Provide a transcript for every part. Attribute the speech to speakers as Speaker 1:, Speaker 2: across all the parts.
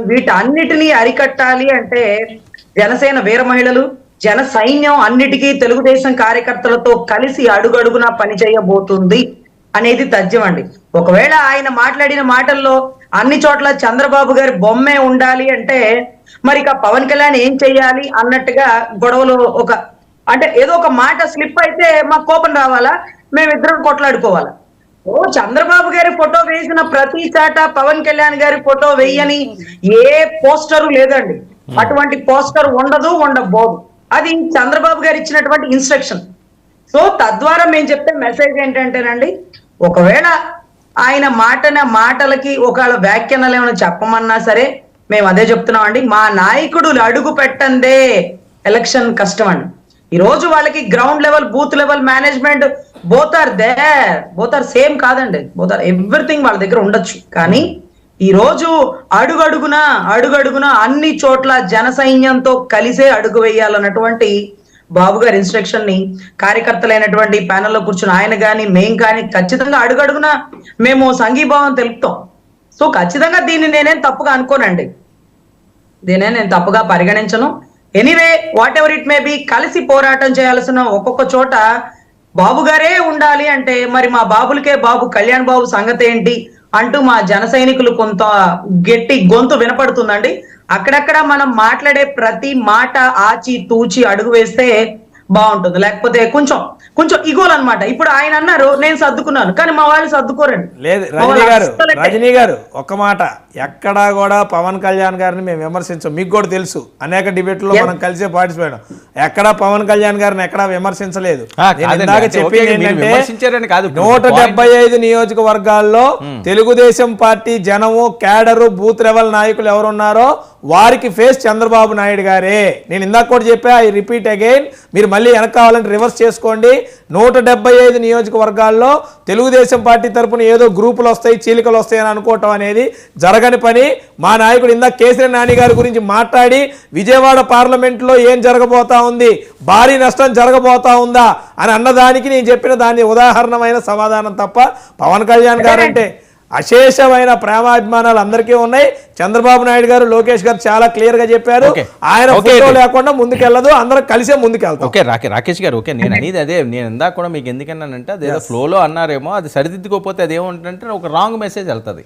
Speaker 1: వీటన్నిటినీ అరికట్టాలి అంటే జనసేన వీర మహిళలు, జన సైన్యం అన్నిటికీ తెలుగుదేశం కార్యకర్తలతో కలిసి అడుగడుగున పనిచేయబోతుంది అనేది తథ్యం అండి. ఒకవేళ ఆయన మాట్లాడిన మాటల్లో అన్ని చోట్ల చంద్రబాబు గారి బొమ్మే ఉండాలి అంటే మరి ఇక పవన్ కళ్యాణ్ ఏం చెయ్యాలి అన్నట్టుగా గొడవలు అంటే ఏదో ఒక మాట స్లిప్ అయితే మాకు కోపం రావాలా, మేమిద్దరం కొట్లాడుకోవాలా? ఓ చంద్రబాబు గారి ఫోటో వేసిన ప్రతి చాట పవన్ కళ్యాణ్ గారి ఫోటో వేయని ఏ పోస్టరు లేదండి. అటువంటి పోస్టర్ ఉండబోదు. అది చంద్రబాబు గారు ఇచ్చినటువంటి ఇన్స్ట్రక్షన్. సో తద్వారా మేము చెప్పే మెసేజ్ ఏంటంటేనండి, ఒకవేళ ఆయన మాటలకి ఒకవేళ వ్యాఖ్యానాలు ఏమైనా చెప్పమన్నా సరే మేము అదే చెప్తున్నామండి. మా నాయకుడు అడుగు పెట్టందే ఎలక్షన్ కష్టం అండి. ఈ రోజు వాళ్ళకి ground level, booth level management both are same కాదండి. బోత్ ఆర్ ఎవ్రీథింగ్ వాళ్ళ దగ్గర ఉండొచ్చు. కానీ ఈ రోజు అడుగడుగున అన్ని చోట్ల జన సైన్యంతో కలిసే అడుగు వేయాలన్నటువంటి బాబు గారి ఇన్స్ట్రక్షన్ ని కార్యకర్తలైనటువంటి ప్యానెల్లో కూర్చుని ఆయన కానీ మేం కానీ ఖచ్చితంగా అడుగడుగున మేము సంఘీభావం తెలుపుతాం. సో ఖచ్చితంగా దీన్ని నేనేం తప్పుగా అనుకోనండి, నేను తప్పుగా పరిగణించను. Anyway whatever it may be, కలిసి పోరాటం చేయాల్సిన ఒక్కొక్క చోట బాబు గారే ఉండాలి అంటే మరి మా బాబులకే బాబు కళ్యాణ్ బాబు సంగతి ఏంటి అంటూ మా జన సైనికులు కొంత గట్టి గొంతు వినపడుతుందండి. అక్కడక్కడ మనం మాట్లాడే ప్రతి మాట ఆచి తూచి అడుగు వేస్తే బాగుంటుంది. లేకపోతే కొంచెం ఇగోలు అనమాట. ఇప్పుడు ఆయన అన్నారు నేను సర్దుకున్నాను, కానీ మా వాళ్ళు సర్దుకోరండి.
Speaker 2: లేదు రజనీ గారు ఒక్క మాట, ఎక్కడా కూడా పవన్ కళ్యాణ్ గారిని మేము విమర్శించాం. మీకు కూడా తెలుసు, అనేక డిబేట్లో మనం కలిసే పార్టిసిపేట్ అయినాం. ఎక్కడా పవన్ కళ్యాణ్ గారిని ఎక్కడా విమర్శించలేదు. చెప్పేది ఏంటంటే 175 నియోజకవర్గాల్లో తెలుగుదేశం పార్టీ జనము, కేడరు, బూత్ లెవెల్ నాయకులు ఎవరున్నారో వారికి ఫేస్ చంద్రబాబు నాయుడు గారే. నేను ఇందాక కూడా చెప్పా, ఐ రిపీట్ అగైన్, మీరు మళ్ళీ వెనక కావాలంటే రివర్స్ చేసుకోండి. 175 నియోజకవర్గాల్లో తెలుగుదేశం పార్టీ తరఫున ఏదో గ్రూపులు వస్తాయి, చీలికలు వస్తాయని అనుకోవటం అనేది జరగని పని. మా నాయకుడు ఇందాక కేసీఆర్ నాని గారి గురించి మాట్లాడి విజయవాడ పార్లమెంట్లో ఏం జరగబోతా ఉంది, భారీ నష్టం జరగబోతా ఉందా అని అన్నదానికి నేను చెప్పిన దాని ఉదాహరణమైన సమాధానం తప్ప పవన్ కళ్యాణ్ గారు అంటే అశేషమైన ప్రేమాభిమానాలు అందరికీ ఉన్నాయి. చంద్రబాబు నాయుడు గారు, లోకేష్ గారు చాలా క్లియర్ గా చెప్పారు, ఆయన ఫోటో లేకుండా ముందుకెళ్ళదు, అందరం కలిసే ముందుకెళ్తాం.
Speaker 3: ఓకే రాకేష్ గారు, ఓకే నేను అనేది అదే. నేను ఇందాక కూడా మీకు ఎందుకన్నానంటే అదేదో ఫ్లోలో అన్నారేమో, అది సరిదిద్దుకోపోతే అదేమంటే ఒక రాంగ్ మెసేజ్ వెళ్తుంది.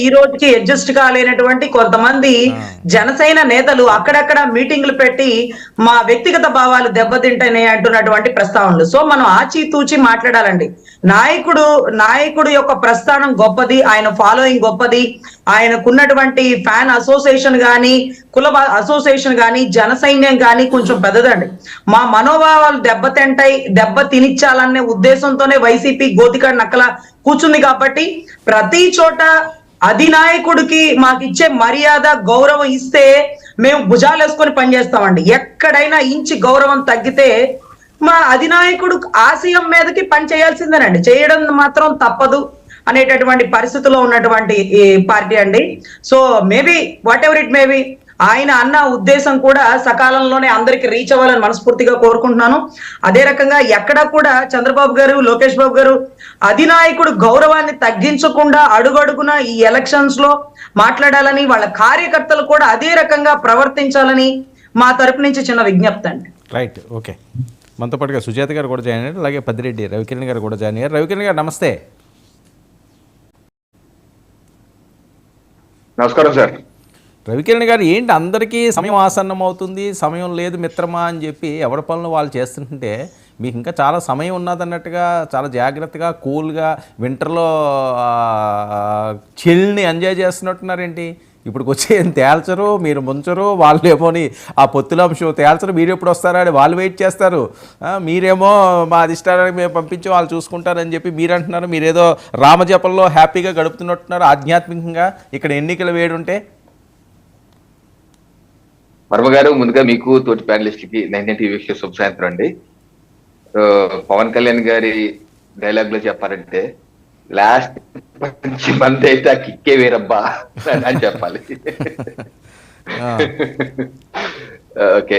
Speaker 1: ఈ రోజుకి అడ్జస్ట్ కాలేనటువంటి కొంతమంది జనసేన నేతలు అక్కడక్కడ మీటింగ్లు పెట్టి మా వ్యక్తిగత భావాలు దెబ్బతింటాయి అంటున్నటువంటి ప్రస్తావనలు. సో మనం ఆచితూచి మాట్లాడాలండి. నాయకుడు యొక్క ప్రస్థానం గొప్పది, ఆయన ఫాలోయింగ్ గొప్పది, ఆయనకున్నటువంటి ఫ్యాన్ అసోసియేషన్ గాని, కుల అసోసియేషన్ గాని, జన సైన్యం గాని కొంచెం పెద్దదండి. మా మనోభావాలు దెబ్బ తినిచ్చాలనే ఉద్దేశంతోనే వైసీపీ గోతికాడ నక్కల కూర్చుంది. కాబట్టి ప్రతి చోట అధినాయకుడికి మాకిచ్చే మర్యాద, గౌరవం ఇస్తే మేము భుజాలు వేసుకొని పనిచేస్తామండి. ఎక్కడైనా ఇంచి గౌరవం తగ్గితే మా అధినాయకుడు ఆశయం మీదకి పని చేయాల్సిందేనండి, చేయడం మాత్రం తప్పదు అనేటటువంటి పరిస్థితిలో ఉన్నటువంటి ఈ పార్టీ అండి. So maybe what ever it maybe, ఆయన అన్న ఉద్దేశం కూడా సకాలంలోనే అందరికి రీచ్ అవ్వాలని మనస్ఫూర్తిగా కోరుకుంటున్నాను. అదే రకంగా ఎక్కడ కూడా చంద్రబాబు గారు, లోకేష్ బాబు గారు అధినాయకుడు గౌరవాన్ని తగ్గించకుండా అడుగడుగున ఈ ఎలక్షన్స్ లో మాట్లాడాలని, వాళ్ళ కార్యకర్తలు కూడా అదే రకంగా ప్రవర్తించాలని మా తరపు నుంచి చిన్న విజ్ఞప్తి అండి.
Speaker 3: Right, okay. మనతో పాటుగా సుజాత గారు కూడా జాయిన్ అయ్యారు, అలాగే పద్దిరెడ్డి రవికిరణ్ గారు కూడా జాయిన్ అయ్యారు. రవికిరణ్ గారు నమస్తే.
Speaker 4: నమస్కారం సార్.
Speaker 3: రవికిరణ్ గారు, ఏంటి అందరికీ సమయం ఆసన్నం అవుతుంది, సమయం లేదు మిత్రమా అని చెప్పి ఎవరి పనులు వాళ్ళు చేస్తుంటే మీకు ఇంకా చాలా సమయం ఉన్నదన్నట్టుగా చాలా జాగ్రత్తగా కూల్గా వింటర్లో చిల్ని ఎంజాయ్ చేస్తున్నట్టున్నారేంటి? ఇప్పుడు వచ్చి ఏం తేల్చరు, మీరు ముంచరు, వాళ్ళు ఏమోని ఆ పొత్తుల అంశం తేల్చరు, మీరు ఎప్పుడు వస్తారా అని వాళ్ళు వెయిట్ చేస్తారు. మీరేమో మా అధిష్టానానికి మేము పంపించి వాళ్ళు చూసుకుంటారని చెప్పి మీరు అంటున్నారు. మీరేదో రామజపంలో హ్యాపీగా గడుపుతున్నట్టున్నారు ఆధ్యాత్మికంగా. ఇక్కడ ఎన్నికల వేడుంటే
Speaker 4: వర్మ గారు, ముందుగా మీకు తోటి ప్యానలిస్ట్కి 99 టీవీ శుభ సాయంత్రం అండి. పవన్ కళ్యాణ్ గారి డైలాగ్ లో చెప్పాలంటే లాస్ట్ మంత్ అయితే ఆ కిక్కే వేరబ్బా అని చెప్పాలి. ఓకే.